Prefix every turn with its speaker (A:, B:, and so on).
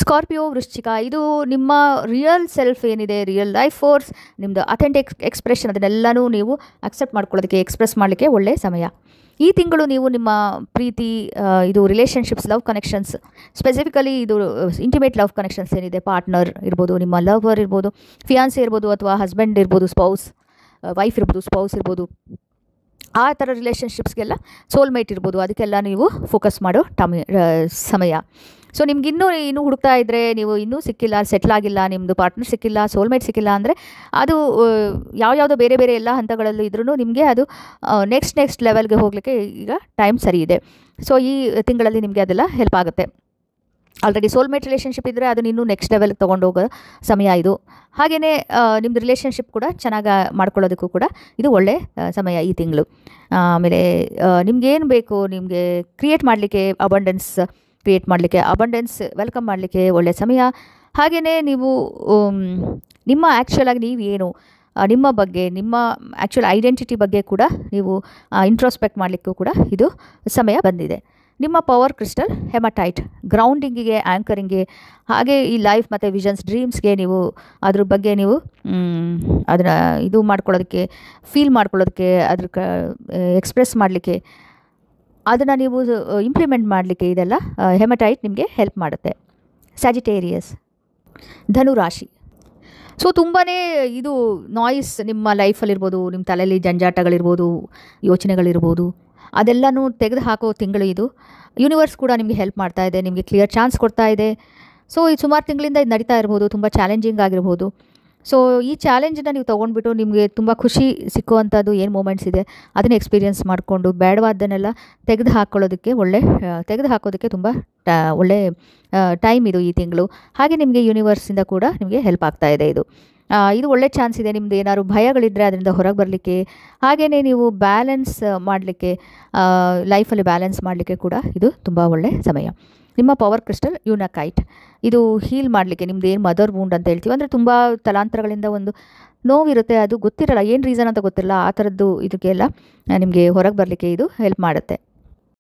A: Scorpio ವೃಶ್ಚಿಕ ಇದು ನಿಮ್ಮ real self ಏನಿದೆ, ರಿಯಲ್ ಲೈಫ್ ಫೋರ್ಸ್, ನಿಮ್ಮದು ಅಥೆಂಟಿಕ್ ಎಕ್ಸ್ಪ್ರೆಷನ್ ಅದನ್ನೆಲ್ಲನೂ ನೀವು ಅಕ್ಸೆಪ್ಟ್ ಮಾಡ್ಕೊಳ್ಳೋದಕ್ಕೆ, ಎಕ್ಸ್ಪ್ರೆಸ್ ಮಾಡಲಿಕ್ಕೆ ಒಳ್ಳೆಯ ಸಮಯ. ಈ ತಿಂಗಳು ನೀವು ನಿಮ್ಮ ಪ್ರೀತಿ, ಇದು ರಿಲೇಷನ್ಶಿಪ್ಸ್, ಲವ್ ಕನೆಕ್ಷನ್ಸ್, ಸ್ಪೆಸಿಫಿಕಲಿ ಇದು ಇಂಟಿಮೇಟ್ ಲವ್ ಕನೆಕ್ಷನ್ಸ್ ಏನಿದೆ, ಪಾರ್ಟ್ನರ್ ಇರ್ಬೋದು, ನಿಮ್ಮ ಲವರ್ ಇರ್ಬೋದು, ಫಿಯಾನ್ಸಿ ಇರ್ಬೋದು, ಅಥವಾ ಹಸ್ಬೆಂಡ್ ಇರ್ಬೋದು, ಸ್ಪೌಸ್, ವೈಫ್ ಇರ್ಬೋದು, ಸ್ಪೌಸ್ ಇರ್ಬೋದು, ಆ ಥರ ರಿಲೇಷನ್ಶಿಪ್ಸ್ಗೆಲ್ಲ ಸೋಲ್ಮೇಟ್ ಇರ್ಬೋದು, ಅದಕ್ಕೆಲ್ಲ ನೀವು ಫೋಕಸ್ ಮಾಡೋ ಸಮಯ. ಸೊ ನಿಮ್ಗೆ ಇನ್ನೂ ಹುಡುಕ್ತಾ ಇದ್ದರೆ, ನೀವು ಇನ್ನೂ ಸಿಕ್ಕಿಲ್ಲ, ಸೆಟ್ಲ್ ಆಗಿಲ್ಲ, ನಿಮ್ಮದು ಪಾರ್ಟ್ನರ್ ಸಿಕ್ಕಿಲ್ಲ, ಸೋಲ್ಮೇಟ್ ಸಿಕ್ಕಿಲ್ಲ ಅಂದರೆ ಅದು ಯಾವ್ಯಾವುದೋ ಬೇರೆ ಬೇರೆ ಎಲ್ಲ ಹಂತಗಳಲ್ಲೂ ಇದ್ರೂ ನಿಮಗೆ ಅದು ನೆಕ್ಸ್ಟ್ ಲೆವೆಲ್ಗೆ ಹೋಗಲಿಕ್ಕೆ ಈಗ ಟೈಮ್ ಸರಿ ಇದೆ. ಸೊ ಈ ತಿಂಗಳಲ್ಲಿ ನಿಮಗೆ ಅದೆಲ್ಲ ಹೆಲ್ಪ್ ಆಗುತ್ತೆ. ಆಲ್ರೆಡಿ ಸೋಲ್ಮೇಟ್ ರಿಲೇಷನ್ಶಿಪ್ ಇದ್ದರೆ ಅದನ್ನ ಇನ್ನೂ ನೆಕ್ಸ್ಟ್ ಲೆವೆಲ್ಗೆ ತೊಗೊಂಡು ಹೋಗೋ ಸಮಯ ಇದು. ಹಾಗೆಯೇ ನಿಮ್ಮದು ರಿಲೇಷನ್ಶಿಪ್ ಕೂಡ ಚೆನ್ನಾಗಿ ಮಾಡ್ಕೊಳ್ಳೋದಕ್ಕೂ ಕೂಡ ಇದು ಒಳ್ಳೆ ಸಮಯ ಈ ತಿಂಗಳು. ಆಮೇಲೆ ನಿಮ್ಗೇನು ಬೇಕು, ನಿಮಗೆ ಕ್ರಿಯೇಟ್ ಮಾಡಲಿಕ್ಕೆ ಅಬಂಡೆನ್ಸ್ ವೆಲ್ಕಮ್ ಮಾಡಲಿಕ್ಕೆ ಒಳ್ಳೆಯ ಸಮಯ. ಹಾಗೆಯೇ ನೀವು ನಿಮ್ಮ ಆ್ಯಕ್ಚುಲಾಗಿ ನೀವೇನು, ನಿಮ್ಮ ಬಗ್ಗೆ, ನಿಮ್ಮ ಆ್ಯಕ್ಚುಲ್ ಐಡೆಂಟಿಟಿ ಬಗ್ಗೆ ಕೂಡ ನೀವು ಇಂಟ್ರೋಸ್ಪೆಕ್ಟ್ ಮಾಡಲಿಕ್ಕೂ ಕೂಡ ಇದು ಸಮಯ ಬಂದಿದೆ. ನಿಮ್ಮ ಪವರ್ ಕ್ರಿಸ್ಟಲ್ ಹೆಮಟೈಟ್ ಗ್ರೌಂಡಿಂಗಿಗೆ, ಆ್ಯಂಕರಿಂಗ್ಗೆ, ಹಾಗೆ ಈ ಲೈಫ್ ಮತ್ತು ವಿಷನ್ಸ್, ಡ್ರೀಮ್ಸ್ಗೆ ನೀವು ಅದ್ರ ಬಗ್ಗೆ ನೀವು ಅದನ್ನು ಇದು ಮಾಡ್ಕೊಳ್ಳೋದಕ್ಕೆ, ಫೀಲ್ ಮಾಡ್ಕೊಳ್ಳೋದಕ್ಕೆ, ಎಕ್ಸ್ಪ್ರೆಸ್ ಮಾಡಲಿಕ್ಕೆ, ಅದನ್ನು ನೀವು ಇಂಪ್ಲಿಮೆಂಟ್ ಮಾಡಲಿಕ್ಕೆ ಇದೆಲ್ಲ ಹೆಮಟೈಟ್ ನಿಮಗೆ ಹೆಲ್ಪ್ ಮಾಡುತ್ತೆ. ಸ್ಯಾಜಿಟೇರಿಯಸ್ ಧನುರಾಶಿ. ಸೊ ತುಂಬಾ ಇದು ನಾಯ್ಸ್ ನಿಮ್ಮ ಲೈಫಲ್ಲಿರ್ಬೋದು, ನಿಮ್ಮ ತಲೆಯಲ್ಲಿ ಜಂಜಾಟಗಳಿರ್ಬೋದು, ಯೋಚನೆಗಳಿರ್ಬೋದು, ಅದೆಲ್ಲನೂ ತೆಗೆದು ಹಾಕೋ ತಿಂಗಳು ಇದು. ಯೂನಿವರ್ಸ್ ಕೂಡ ನಿಮಗೆ ಹೆಲ್ಪ್ ಮಾಡ್ತಾ ಇದೆ, ನಿಮಗೆ ಕ್ಲಿಯರ್ ಚಾನ್ಸ್ ಕೊಡ್ತಾ ಇದೆ. ಸೊ ಈ ಸುಮಾರು ತಿಂಗಳಿಂದ ಇದು ನಡೀತಾ ಇರ್ಬೋದು, ತುಂಬ ಚಾಲೆಂಜಿಂಗ್ ಆಗಿರ್ಬೋದು. ಸೊ ಈ ಚಾಲೆಂಜನ್ನು ನೀವು ತೊಗೊಂಡ್ಬಿಟ್ಟು ನಿಮಗೆ ತುಂಬ ಖುಷಿ ಸಿಕ್ಕುವಂಥದ್ದು ಏನು ಮೂಮೆಂಟ್ಸ್ ಇದೆ ಅದನ್ನು ಎಕ್ಸ್ಪೀರಿಯೆನ್ಸ್ ಮಾಡಿಕೊಂಡು ಬೇಡವಾದ್ದನ್ನೆಲ್ಲ ತೆಗೆದು ಹಾಕೋದಕ್ಕೆ ತುಂಬ ಒಳ್ಳೆ ಟೈಮ್ ಇದು ಈ ತಿಂಗಳು. ಹಾಗೆ ನಿಮಗೆ ಯೂನಿವರ್ಸಿಂದ ಕೂಡ ನಿಮಗೆ ಹೆಲ್ಪ್ ಆಗ್ತಾ ಇದೆ ಇದು ಒಳ್ಳೆ ಚಾನ್ಸ್ ಇದೆ. ನಿಮ್ಮದು ಏನಾದ್ರು ಭಯಗಳಿದ್ದರೆ ಅದರಿಂದ ಹೊರಗೆ ಬರಲಿಕ್ಕೆ, ಹಾಗೆಯೇ ನೀವು ಬ್ಯಾಲೆನ್ಸ್ ಮಾಡಲಿಕ್ಕೆ, ಲೈಫಲ್ಲಿ ಬ್ಯಾಲೆನ್ಸ್ ಮಾಡಲಿಕ್ಕೆ ಕೂಡ ಇದು ತುಂಬ ಒಳ್ಳೆ ಸಮಯ. ನಿಮ್ಮ ಪವರ್ ಕ್ರಿಸ್ಟಲ್ ಯೂನಕೈಟ್ ಇದು ಹೀಲ್ ಮಾಡಲಿಕ್ಕೆ, ನಿಮ್ದು ಏನು ಮದರ್ ವೂಂಡ್ ಅಂತ ಹೇಳ್ತೀವಿ, ಅಂದರೆ ತುಂಬ ತಲಾಂತರಗಳಿಂದ ಒಂದು ನೋವಿರುತ್ತೆ, ಅದು ಗೊತ್ತಿರಲ್ಲ, ಏನು ರೀಸನ್ ಅಂತ ಗೊತ್ತಿರಲ್ಲ, ಆ ಥರದ್ದು ಇದಕ್ಕೆಲ್ಲ ನಿಮಗೆ ಹೊರಗೆ ಬರಲಿಕ್ಕೆ ಇದು ಹೆಲ್ಪ್ ಮಾಡುತ್ತೆ.